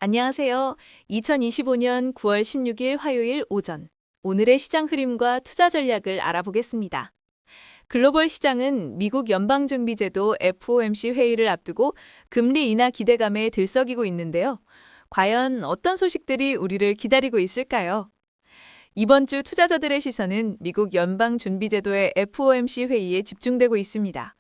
안녕하세요. 2025년 9월 16일 화요일 오전, 오늘의 시장 흐름과 투자 전략을 알아보겠습니다. 글로벌 시장은 미국 연방준비제도 FOMC 회의를 앞두고 금리 인하 기대감에 들썩이고 있는데요. 과연 어떤 소식들이 우리를 기다리고 있을까요? 이번 주 투자자들의 시선은 미국 연방준비제도의 FOMC 회의에 집중되고 있습니다.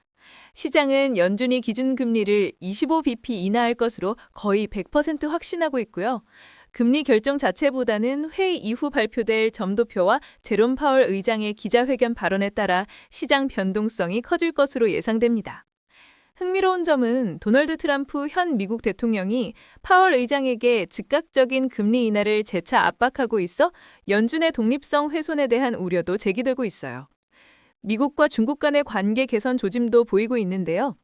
시장은 연준이 기준금리를 25bp 인하할 것으로 거의 100% 확신하고 있고요. 금리 결정 자체보다는 회의 이후 발표될 점도표와 제롬 파월 의장의 기자회견 발언에 따라 시장 변동성이 커질 것으로 예상됩니다. 흥미로운 점은 도널드 트럼프 현 미국 대통령이 파월 의장에게 즉각적인 금리 인하를 재차 압박하고 있어 연준의 독립성 훼손에 대한 우려도 제기되고 있어요. 미국과 중국 간의 관계 개선 조짐도 보이고 있는데요.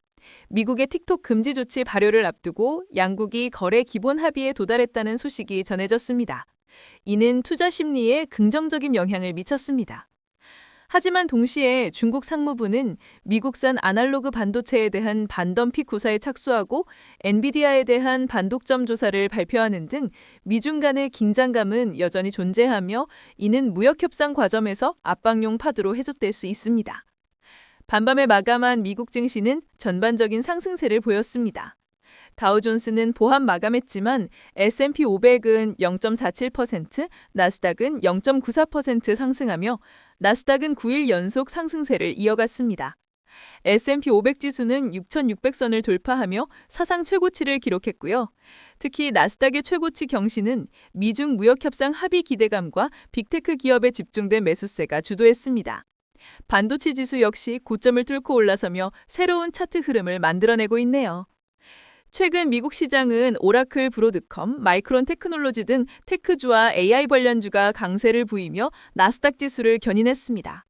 미국의 틱톡 금지 조치 발효를 앞두고 양국이 거래 기본 합의에 도달했다는 소식이 전해졌습니다. 이는 투자 심리에 긍정적인 영향을 미쳤습니다. 하지만 동시에 중국 상무부는 미국산 아날로그 반도체에 대한 반덤픽 구사에 착수하고 엔비디아에 대한 반독점 조사를 발표하는 등 미중 간의 긴장감은 여전히 존재하며 이는 무역협상 과정에서 압박용 파도로 해석될 수 있습니다. 반밤에 마감한 미국 증시는 전반적인 상승세를 보였습니다. 다우존스는 보합 마감했지만 S&P 500은 0.47%, 나스닥은 0.94% 상승하며 나스닥은 9일 연속 상승세를 이어갔습니다. S&P 500 지수는 6,600선을 돌파하며 사상 최고치를 기록했고요. 특히 나스닥의 최고치 경신은 미중 무역협상 합의 기대감과 빅테크 기업에 집중된 매수세가 주도했습니다. 반도체 지수 역시 고점을 뚫고 올라서며 새로운 차트 흐름을 만들어내고 있네요. 최근 미국 시장은 오라클 브로드컴, 마이크론 테크놀로지 등 테크주와 AI 관련주가 강세를 부이며 나스닥 지수를 견인했습니다.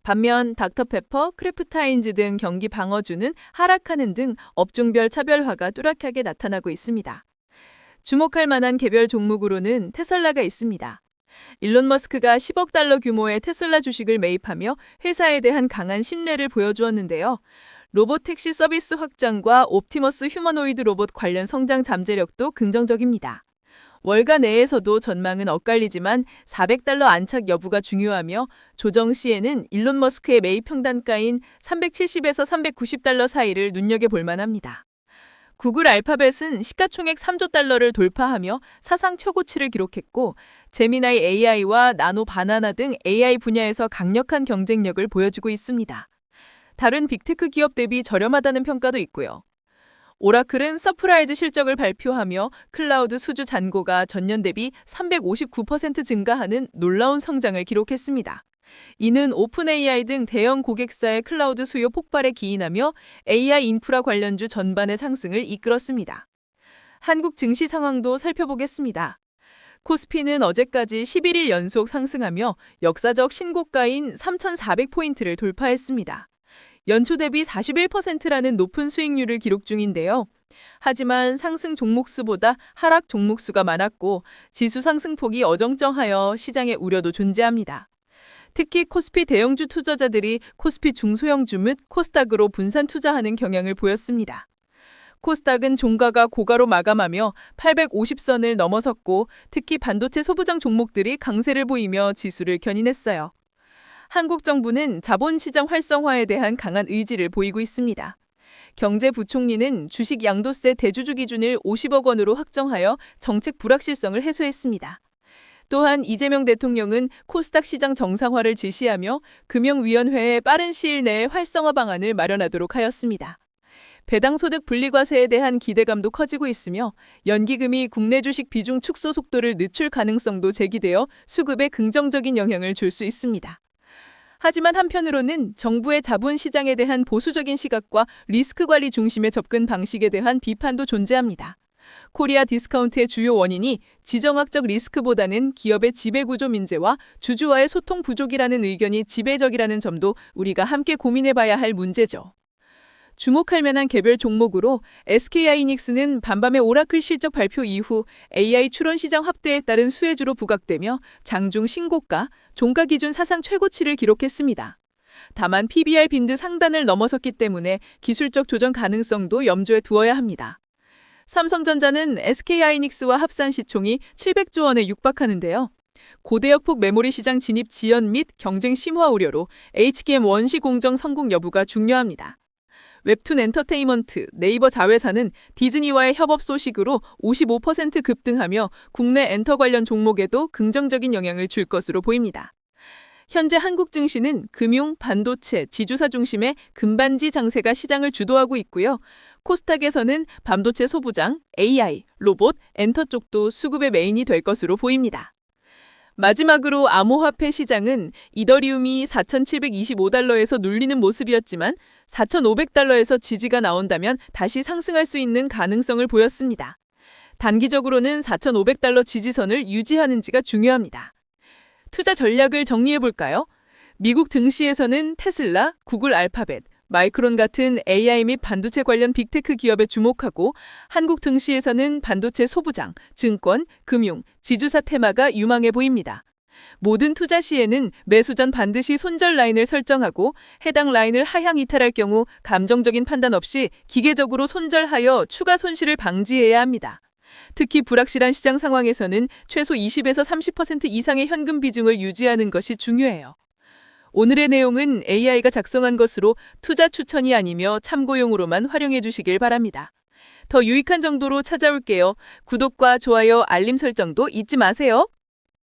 반면 닥터페퍼, 크래프타인즈 등 경기 방어주는 하락하는 등 업종별 차별화가 뚜렷하게 나타나고 있습니다. 주목할 만한 개별 종목으로는 테슬라가 있습니다. 일론 머스크가 10억 달러 규모의 테슬라 주식을 매입하며 회사에 대한 강한 신뢰를 보여주었는데요. 로봇택시 서비스 확장과 옵티머스 휴머노이드 로봇 관련 성장 잠재력도 긍정적입니다. 월가 내에서도 전망은 엇갈리지만 400달러 안착 여부가 중요하며 조정 시에는 일론 머스크의 매입 평단가인 370에서 390달러 사이를 눈여겨볼 만합니다. 구글 알파벳은 시가총액 3조 달러를 돌파하며 사상 최고치를 기록했고 제미나이 AI와 나노 바나나 등 AI 분야에서 강력한 경쟁력을 보여주고 있습니다. 다른 빅테크 기업 대비 저렴하다는 평가도 있고요. 오라클은 서프라이즈 실적을 발표하며 클라우드 수주 잔고가 전년 대비 359% 증가하는 놀라운 성장을 기록했습니다. 이는 오픈 AI 등 대형 고객사의 클라우드 수요 폭발에 기인하며 AI 인프라 관련주 전반의 상승을 이끌었습니다. 한국 증시 상황도 살펴보겠습니다. 코스피는 어제까지 11일 연속 상승하며 역사적 신고가인 3,400포인트를 돌파했습니다. 연초 대비 41%라는 높은 수익률을 기록 중인데요. 하지만 상승 종목수보다 하락 종목수가 많았고 지수 상승폭이 어정쩡하여 시장의 우려도 존재합니다. 특히 코스피 대형주 투자자들이 코스피 중소형주 및 코스닥으로 분산 투자하는 경향을 보였습니다. 코스닥은 종가가 고가로 마감하며 850선을 넘어섰고 특히 반도체 소부장 종목들이 강세를 보이며 지수를 견인했어요. 한국 정부는 자본시장 활성화에 대한 강한 의지를 보이고 있습니다. 경제부총리는 주식 양도세 대주주 기준을 50억 원으로 확정하여 정책 불확실성을 해소했습니다. 또한 이재명 대통령은 코스닥 시장 정상화를 지시하며 금융위원회에 빠른 시일 내에 활성화 방안을 마련하도록 하였습니다. 배당소득 분리과세에 대한 기대감도 커지고 있으며 연기금이 국내 주식 비중 축소 속도를 늦출 가능성도 제기되어 수급에 긍정적인 영향을 줄 수 있습니다. 하지만 한편으로는 정부의 자본시장에 대한 보수적인 시각과 리스크 관리 중심의 접근 방식에 대한 비판도 존재합니다. 코리아 디스카운트의 주요 원인이 지정학적 리스크보다는 기업의 지배구조 민재와 주주와의 소통 부족이라는 의견이 지배적이라는 점도 우리가 함께 고민해봐야 할 문제죠. 주목할 만한 개별 종목으로 SK하이닉스는 반밤에 오라클 실적 발표 이후 AI 추론 시장 확대에 따른 수혜주로 부각되며 장중 신고가, 종가 기준 사상 최고치를 기록했습니다. 다만 PBR 빈드 상단을 넘어섰기 때문에 기술적 조정 가능성도 염두에 두어야 합니다. 삼성전자는 SK하이닉스와 합산 시총이 700조 원에 육박하는데요. 고대역폭 메모리 시장 진입 지연 및 경쟁 심화 우려로 HKM 원시 공정 성공 여부가 중요합니다. 웹툰 엔터테인먼트 네이버 자회사는 디즈니와의 협업 소식으로 55% 급등하며 국내 엔터 관련 종목에도 긍정적인 영향을 줄 것으로 보입니다. 현재 한국 증시는 금융, 반도체, 지주사 중심의 금반지 장세가 시장을 주도하고 있고요. 코스닥에서는 반도체 소부장, AI, 로봇, 엔터 쪽도 수급의 메인이 될 것으로 보입니다. 마지막으로 암호화폐 시장은 이더리움이 4,725달러에서 눌리는 모습이었지만 4,500달러에서 지지가 나온다면 다시 상승할 수 있는 가능성을 보였습니다. 단기적으로는 4,500달러 지지선을 유지하는지가 중요합니다. 투자 전략을 정리해볼까요? 미국 증시에서는 테슬라, 구글 알파벳, 마이크론 같은 AI 및 반도체 관련 빅테크 기업에 주목하고 한국 증시에서는 반도체 소부장, 증권, 금융, 지주사 테마가 유망해 보입니다. 모든 투자 시에는 매수 전 반드시 손절 라인을 설정하고 해당 라인을 하향 이탈할 경우 감정적인 판단 없이 기계적으로 손절하여 추가 손실을 방지해야 합니다. 특히 불확실한 시장 상황에서는 최소 20에서 30% 이상의 현금 비중을 유지하는 것이 중요해요. 오늘의 내용은 AI가 작성한 것으로 투자 추천이 아니며 참고용으로만 활용해 주시길 바랍니다. 더 유익한 정보로 찾아올게요. 구독과 좋아요, 알림 설정도 잊지 마세요.